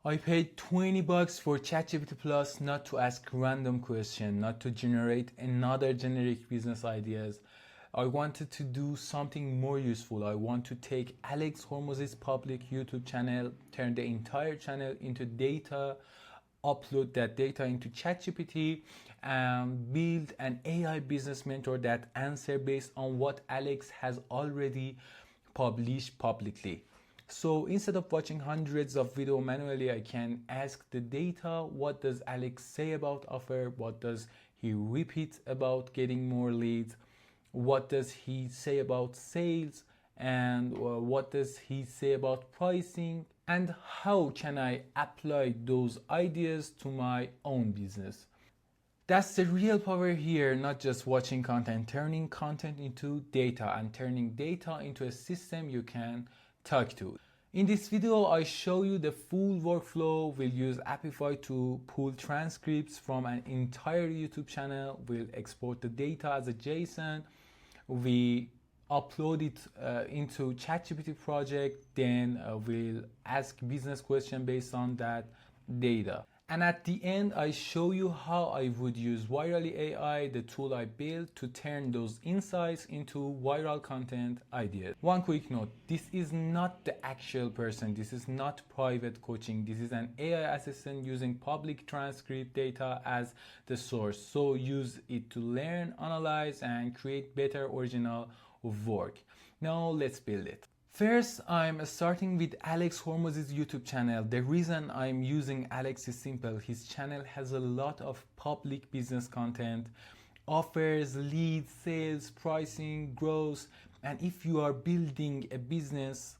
I paid $20 for ChatGPT Plus not to ask random questions, not to generate another generic business ideas. I wanted to do something more useful. I want to take Alex Hormozi's public YouTube channel, turn the entire channel into data, upload that data into ChatGPT, and build an AI business mentor that answer based on what Alex has already published publicly. So instead of watching hundreds of videos manually, I can ask the data, what does Alex say about offer? What does he repeat about getting more leads? What does he say about sales? And what does he say about pricing? And how can I apply those ideas to my own business? That's the real power here, not just watching content, turning content into data and turning data into a system you can talk to. In this video, I show you the full workflow. We'll use Apify to pull transcripts from an entire YouTube channel. We'll export the data as a JSON. We upload it into ChatGPT Project. Then we'll ask business question based on that data. And at the end, I show you how I would use Virally AI, the tool I built, to turn those insights into viral content ideas. One quick note, this is not the actual person. This is not private coaching. This is an AI assistant using public transcript data as the source. So use it to learn, analyze, and create better original work. Now let's build it. First, I'm starting with Alex Hormozi's YouTube channel. The reason I'm using Alex is simple. His channel has a lot of public business content, offers, leads, sales, pricing, growth, and if you are building a business,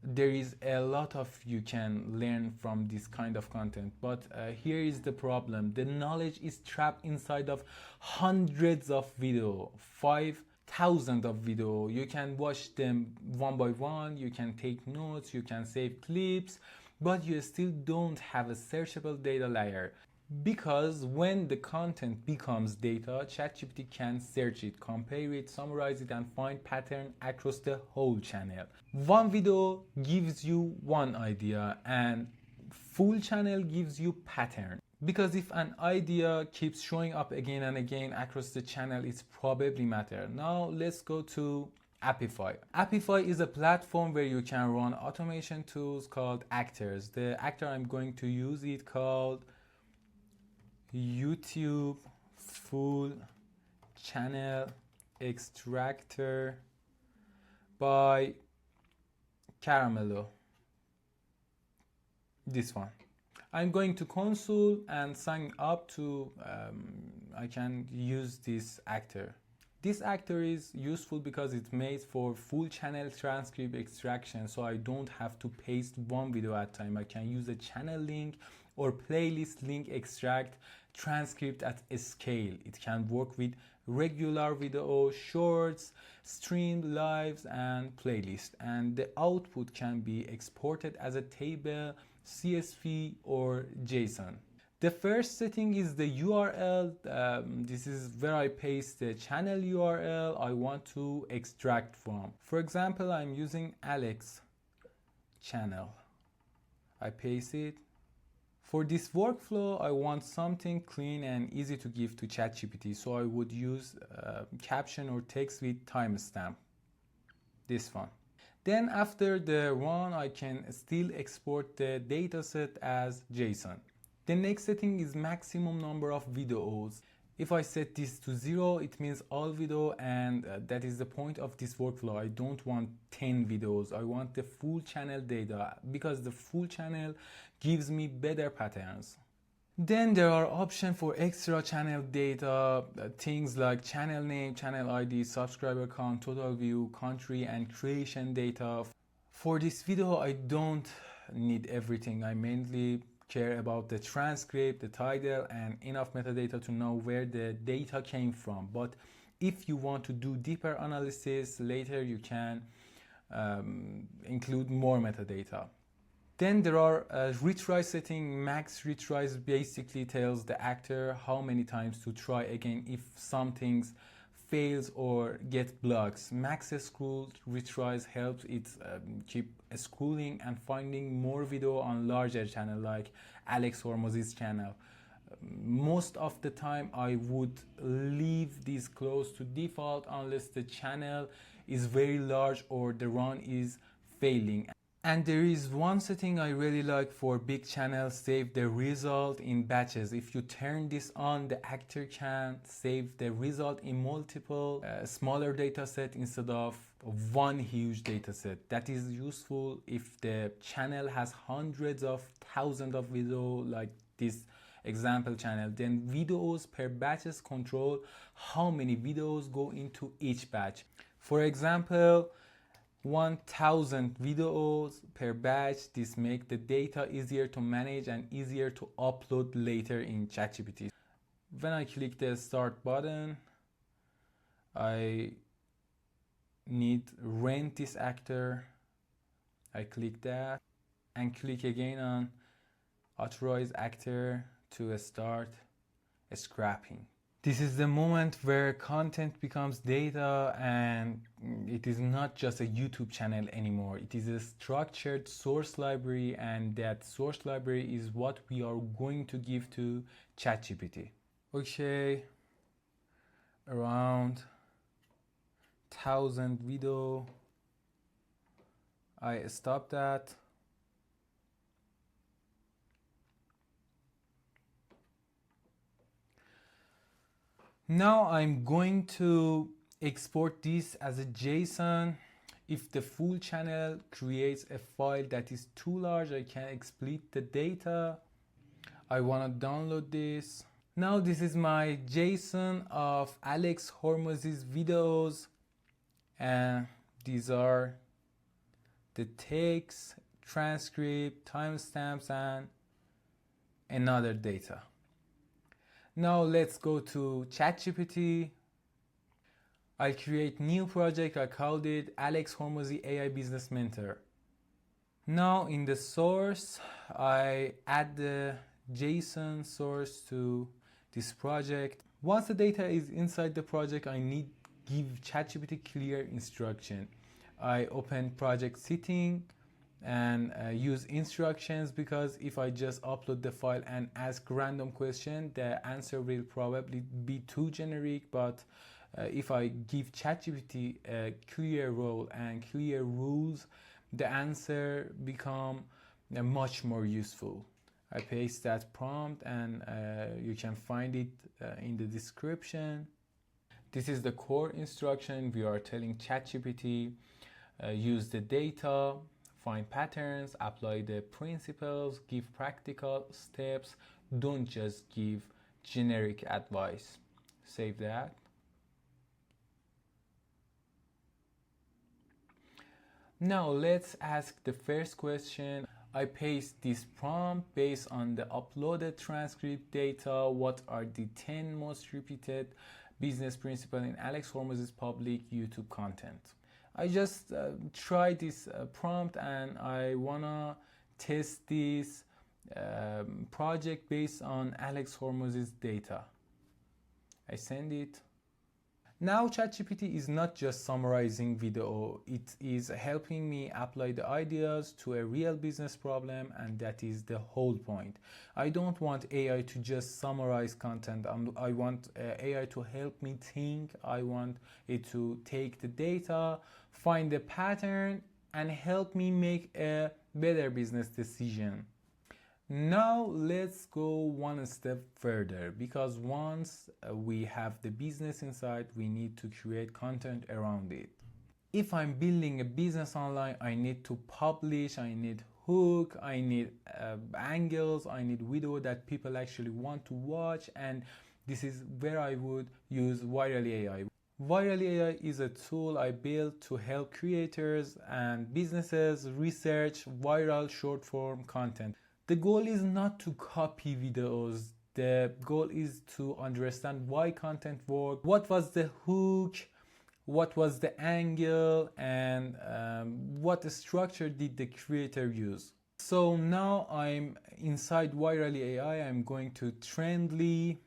there is a lot of you can learn from this kind of content. But here is the problem. The knowledge is trapped inside of hundreds of videos, 5,000 of video. You can watch them one by one, you can take notes, you can save clips, but you still don't have a searchable data layer. Because when the content becomes data, ChatGPT can search it, compare it, summarize it, and find pattern across the whole channel. One video gives you one idea and full channel gives you pattern. Because if an idea keeps showing up again and again across the channel, it's probably matter. Now let's go to Apify. Apify is a platform where you can run automation tools called actors. The actor I'm going to use it called YouTube Full Channel Extractor by Caramello. This one. I'm going to console and sign up to, I can use this actor. This actor is useful because it's made for full channel transcript extraction, so I don't have to paste one video at a time. I can use a channel link or playlist link extract transcript at a scale. It can work with regular video, shorts, streamed lives, and playlist. And the output can be exported as a table, CSV, or JSON. The first setting is the URL. This is where I paste the channel URL I want to extract from. For example, I'm using Alex channel. I paste it. For this workflow, I want something clean and easy to give to ChatGPT, so I would use caption or text with timestamp. This one. Then after the run, I can still export the dataset as JSON. The next setting is maximum number of videos. If I set this to 0, it means all video, and that is the point of this workflow. I don't want 10 videos. I want the full channel data because the full channel gives me better patterns. Then there are options for extra channel data, things like channel name, channel ID, subscriber count, total view, country, and creation data. For this video, I don't need everything. I mainly care about the transcript, the title, and enough metadata to know where the data came from. But if you want to do deeper analysis later, you can include more metadata. Then there are retry setting. Max retries basically tells the actor how many times to try again if something's fails or get blocks. Max scroll retries helps it keep scrolling and finding more video on larger channel like Alex Hormozi's channel. Most of the time I would leave this close to default unless the channel is very large or the run is failing. And there is one setting I really like for big channels: save the result in batches. If you turn this on, the actor can save the result in multiple smaller data set instead of one huge data set. That is useful if the channel has hundreds of thousands of videos like this example channel. Then videos per batches control how many videos go into each batch. For example, 1000 videos per batch. This makes the data easier to manage and easier to upload later in ChatGPT. When I click the start button, I need rent this actor. I click that and click again on authorize actor to start scrapping. This is the moment where content becomes data, and it is not just a YouTube channel anymore. It is a structured source library, and that source library is what we are going to give to ChatGPT. Okay, around 1000 video. I stop that. Now I'm going to export this as a JSON. If the full channel creates a file that is too large, I can split the data. I want to download this. Now this is my JSON of Alex Hormozi's videos, and these are the text, transcript, timestamps, and another data. Now let's go to ChatGPT. I'll create new project. I called it Alex Hormozi AI Business Mentor. Now in the source, I add the JSON source to this project. Once the data is inside the project, I need to give ChatGPT clear instruction. I open project setting and use instructions, because if I just upload the file and ask random question, the answer will probably be too generic. But if I give ChatGPT a clear role and clear rules, the answer become much more useful. I paste that prompt, and you can find it in the description. This is the core instruction. We are telling ChatGPT use the data, find patterns, apply the principles, give practical steps. Don't just give generic advice. Save that. Now let's ask the first question. I paste this prompt based on the uploaded transcript data. What are the 10 most repeated business principles in Alex Hormozi's public YouTube content? I just tried this prompt, and I wanna test this project based on Alex Hormozi's data. I send it. Now ChatGPT is not just summarizing video, it is helping me apply the ideas to a real business problem, and that is the whole point. I don't want AI to just summarize content. I want AI to help me think. I want it to take the data, find the pattern, and help me make a better business decision. Now let's go one step further, because once we have the business inside, we need to create content around it. If I'm building a business online, I need to publish, I need hook, I need angles, I need video that people actually want to watch, and this is where I would use Virally AI. Virally AI is a tool I built to help creators and businesses research viral short form content. The goal is not to copy videos. The goal is to understand why content works, what was the hook, what was the angle, and what structure did the creator use. So now I'm inside Virally AI. I'm going to Trendly.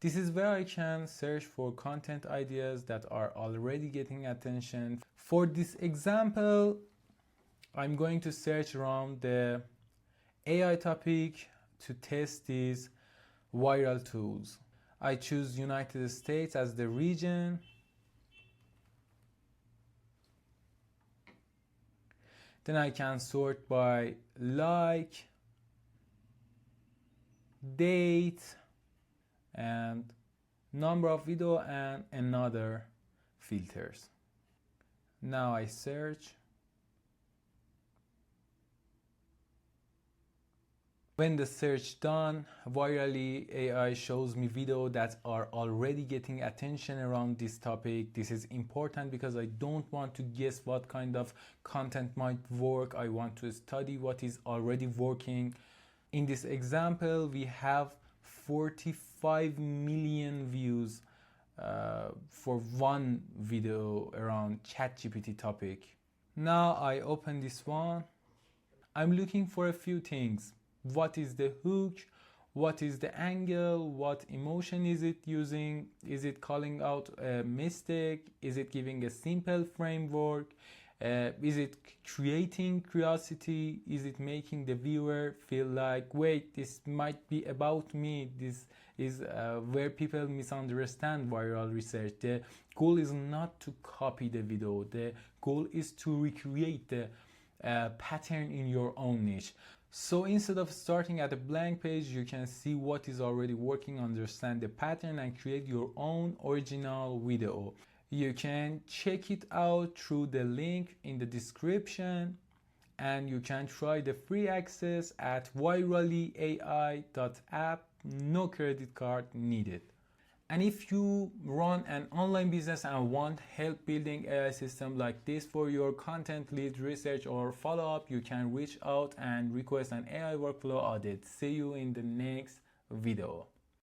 This is where I can search for content ideas that are already getting attention. For this example, I'm going to search around the AI topic to test these viral tools. I choose United States as the region. Then I can sort by like, date, and number of video and another filters. Now I search. When the search done, virally AI shows me videos that are already getting attention around this topic. This is important because I don't want to guess what kind of content might work. I want to study what is already working. In this example, we have 45 million views for one video around ChatGPT topic. Now I open this one. I'm looking for a few things. What is the hook? What is the angle? What emotion is it using? Is it calling out a mistake? Is it giving a simple framework? Is it creating curiosity? Is it making the viewer feel like, wait, this might be about me? This is where people misunderstand viral research. The goal is not to copy the video. The goal is to recreate the pattern in your own niche. So instead of starting at a blank page, you can see what is already working, understand the pattern, and create your own original video. You can check it out through the link in the description, and you can try the free access at virallyai.app. No credit card needed. And if you run an online business and want help building AI system like this for your content, lead research, or follow-up, you can reach out and request an AI workflow audit. See you in the next video.